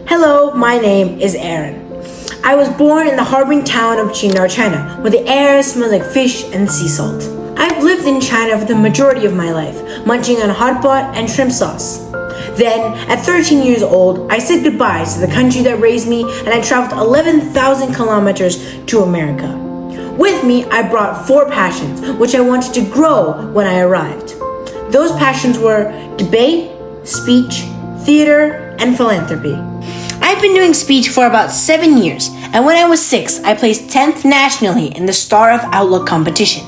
Hello, my name is Aaron. I was born in the harboring town of Chinar, China, where the air smells like fish and sea salt. I've lived in China for the majority of my life, munching on hot pot and shrimp sauce. Then, at 13 years old, I said goodbye to the country that raised me and I traveled 11,000 kilometers to America. With me, I brought 4 passions, which I wanted to grow when I arrived. Those passions were debate, speech, theater, and philanthropy. I've been doing speech for about 7 years, and when I was 6, I placed 10th nationally in the Star of Outlook competition.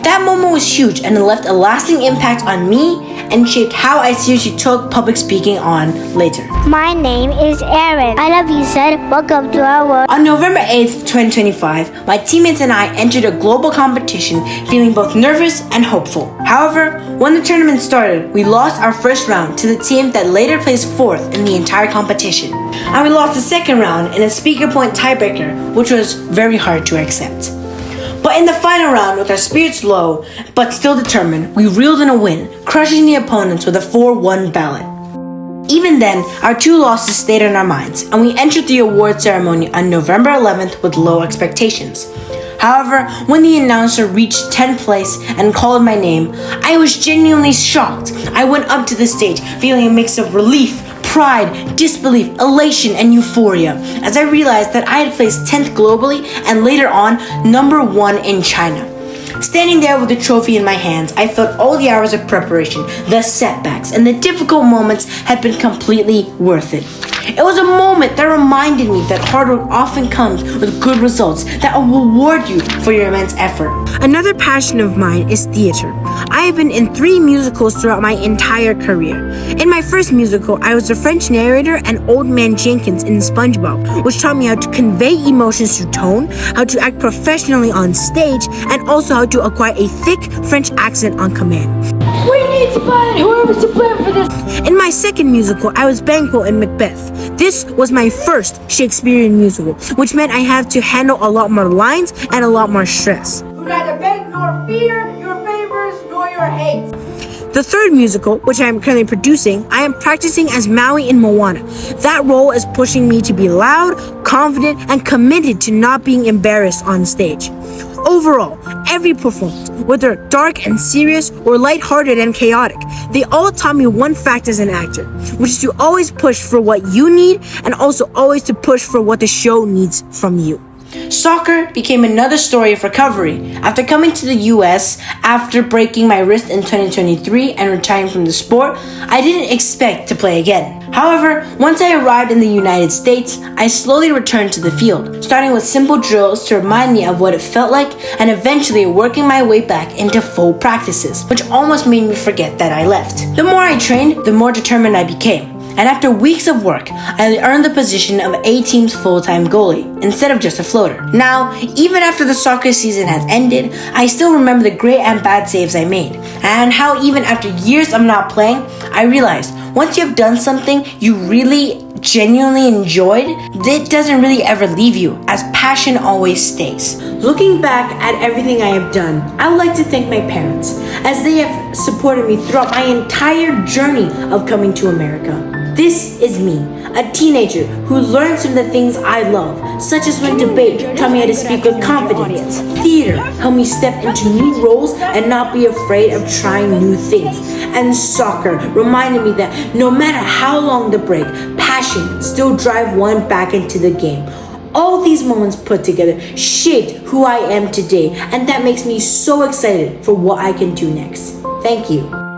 That moment was huge and it left a lasting impact on me and shaped how I seriously took public speaking on later. My name is Aaron. I love you, said. Welcome to our world. On November 8th, 2025, my teammates and I entered a global competition feeling both nervous and hopeful. However, when the tournament started, we lost our first round to the team that later placed 4th in the entire competition. And we lost the second round in a speaker point tiebreaker, which was very hard to accept. But in the final round, with our spirits low, but still determined, we reeled in a win, crushing the opponents with a 4-1 ballot. Even then, our 2 losses stayed on our minds, and we entered the award ceremony on November 11th with low expectations. However, when the announcer reached 10th place and called my name, I was genuinely shocked. I went up to the stage feeling a mix of relief, pride, disbelief, elation, and euphoria as I realized that I had placed 10th globally and later on number 1 in China. Standing there with the trophy in my hands, I felt all the hours of preparation, the setbacks, and the difficult moments had been completely worth it. It was a moment that reminded me that hard work often comes with good results that will reward you for your immense effort. Another passion of mine is theater. I have been in 3 musicals throughout my entire career. In my first musical, I was the French narrator and Old Man Jenkins in SpongeBob, which taught me how to convey emotions through tone, how to act professionally on stage, and also how to acquire a thick French accent on command. We need to find whoever's to blame for this. In my second musical, I was Banquo in Macbeth. This was my first Shakespearean musical, which meant I had to handle a lot more lines and a lot more stress. Who neither beg nor fear your favors nor your hates. The third musical, which I am currently producing, I am practicing as Maui in Moana. That role is pushing me to be loud, confident, and committed to not being embarrassed on stage. Overall, every performance, whether dark and serious or lighthearted and chaotic, they all taught me one fact as an actor, which is to always push for what you need and also always to push for what the show needs from you. Soccer became another story of recovery. After coming to the US after breaking my wrist in 2023 and retiring from the sport, I didn't expect to play again. However, once I arrived in the United States, I slowly returned to the field, starting with simple drills to remind me of what it felt like and eventually working my way back into full practices, which almost made me forget that I left. The more I trained, the more determined I became. And after weeks of work, I earned the position of A-team's full-time goalie, instead of just a floater. Now, even after the soccer season has ended, I still remember the great and bad saves I made, and how even after years of not playing, I realized once you have done something you really genuinely enjoyed, it doesn't really ever leave you, as passion always stays. Looking back at everything I have done, I would like to thank my parents, as they have supported me throughout my entire journey of coming to America. This is me, a teenager who learned some of the things I love, such as when debate taught me how to speak with confidence. Theater helped me step into new roles and not be afraid of trying new things. And soccer reminded me that no matter how long the break, passion can still drive one back into the game. All these moments put together shaped who I am today, and that makes me so excited for what I can do next. Thank you.